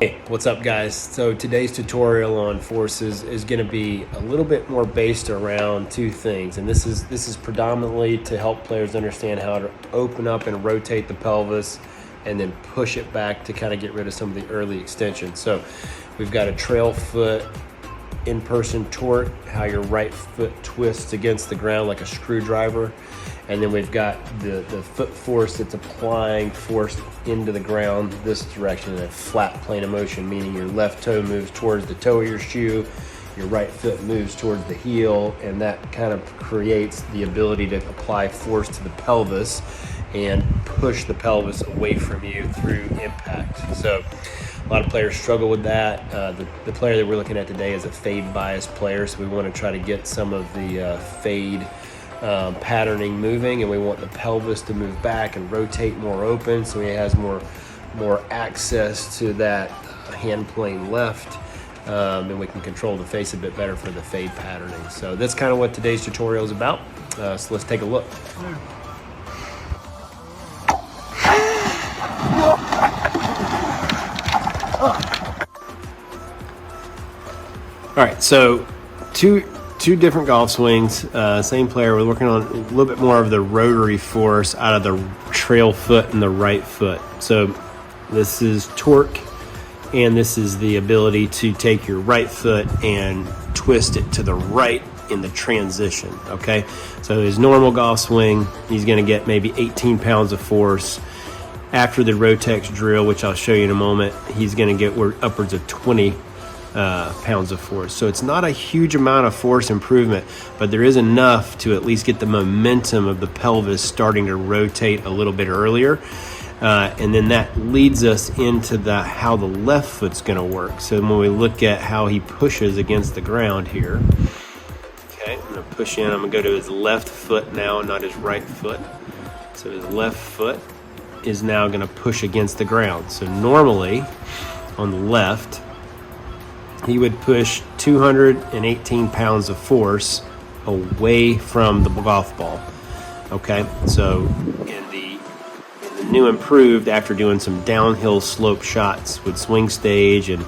Hey, what's up guys? So today's tutorial on forces is going to be a little bit more based around two things, and this is predominantly to help players understand how to open up and rotate the pelvis and then push it back to kind of get rid of some of the early extension. So we've got a trail foot in-person torque, how your right foot twists against the ground like a screwdriver. And then we've got the foot force that's applying force into the ground this direction in a flat plane of motion, meaning your left toe moves towards the toe of your shoe, your right foot moves towards the heel, and that kind of creates the ability to apply force to the pelvis and push the pelvis away from you through impact. So a lot of players struggle with that. The player that we're looking at today is a fade bias player, so we want to try to get some of the fade patterning moving, and we want the pelvis to move back and rotate more open so he has more access to that hand plane left, and we can control the face a bit better for the fade patterning. So that's kind of what today's tutorial is about. So let's take a look. All right, so two different golf swings, same player. We're working on a little bit more of the rotary force out of the trail foot and the right foot. So this is torque, and this is the ability to take your right foot and twist it to the right in the transition, okay? So his normal golf swing, he's gonna get maybe 18 pounds of force. After the Rotex drill, which I'll show you in a moment, he's gonna get upwards of 20 pounds of force. So it's not a huge amount of force improvement, but there is enough to at least get the momentum of the pelvis starting to rotate a little bit earlier. And then that leads us into how the left foot's going to work. So when we look at how he pushes against the ground here, okay, I'm going to push in. I'm going to go to his left foot now, not his right foot. So his left foot is now going to push against the ground. So normally on the left, he would push 218 pounds of force away from the golf ball. Okay, so in the new improved, after doing some downhill slope shots with swing stage and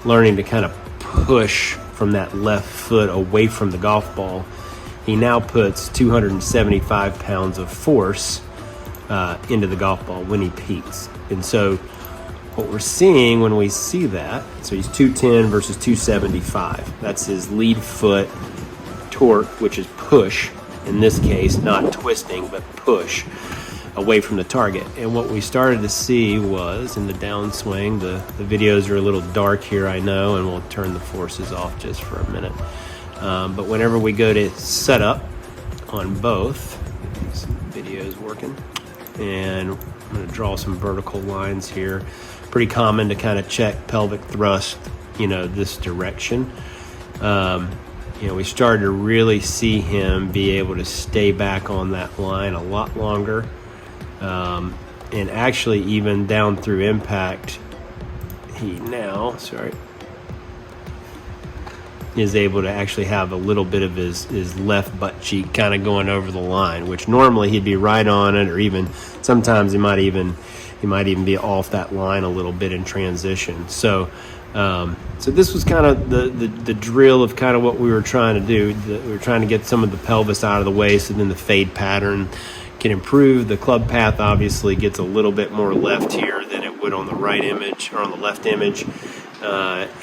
learning to kind of push from that left foot away from the golf ball, he now puts 275 pounds of force into the golf ball when he peaks. And so what we're seeing when we see that, so he's 210 versus 275. That's his lead foot torque, which is push in this case, not twisting, but push away from the target. And what we started to see was in the downswing, the videos are a little dark here, I know, and we'll turn the forces off just for a minute. But whenever we go to set up on both, this video is working, and I'm going to draw some vertical lines here. Pretty common to kind of check pelvic thrust, this direction. We started to really see him be able to stay back on that line a lot longer. And actually even down through impact, he now, is able to actually have a little bit of his left butt cheek kind of going over the line, which normally he'd be right on it, or even sometimes he might even be off that line a little bit in transition. So this was kind of the drill of kind of what we were trying to do. We were trying to get some of the pelvis out of the way so then the fade pattern can improve. The club path obviously gets a little bit more left here than it would on the right image or on the left image.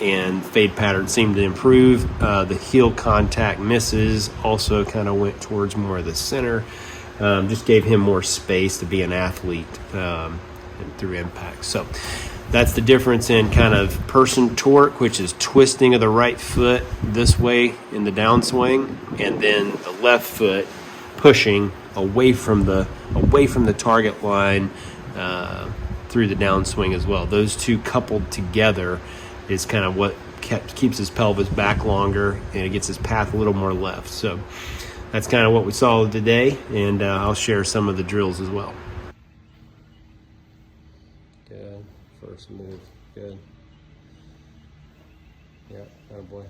And fade pattern seemed to improve. The heel contact misses also kind of went towards more of the center. Just gave him more space to be an athlete through impact. So that's the difference in kind of person torque, which is twisting of the right foot this way in the downswing, and then the left foot pushing away from the target line through the downswing as well. Those two coupled together is kind of what keeps his pelvis back longer, and it gets his path a little more left. So that's kind of what we saw today, and I'll share some of the drills as well. Good. First move. Good. Yeah, oh boy.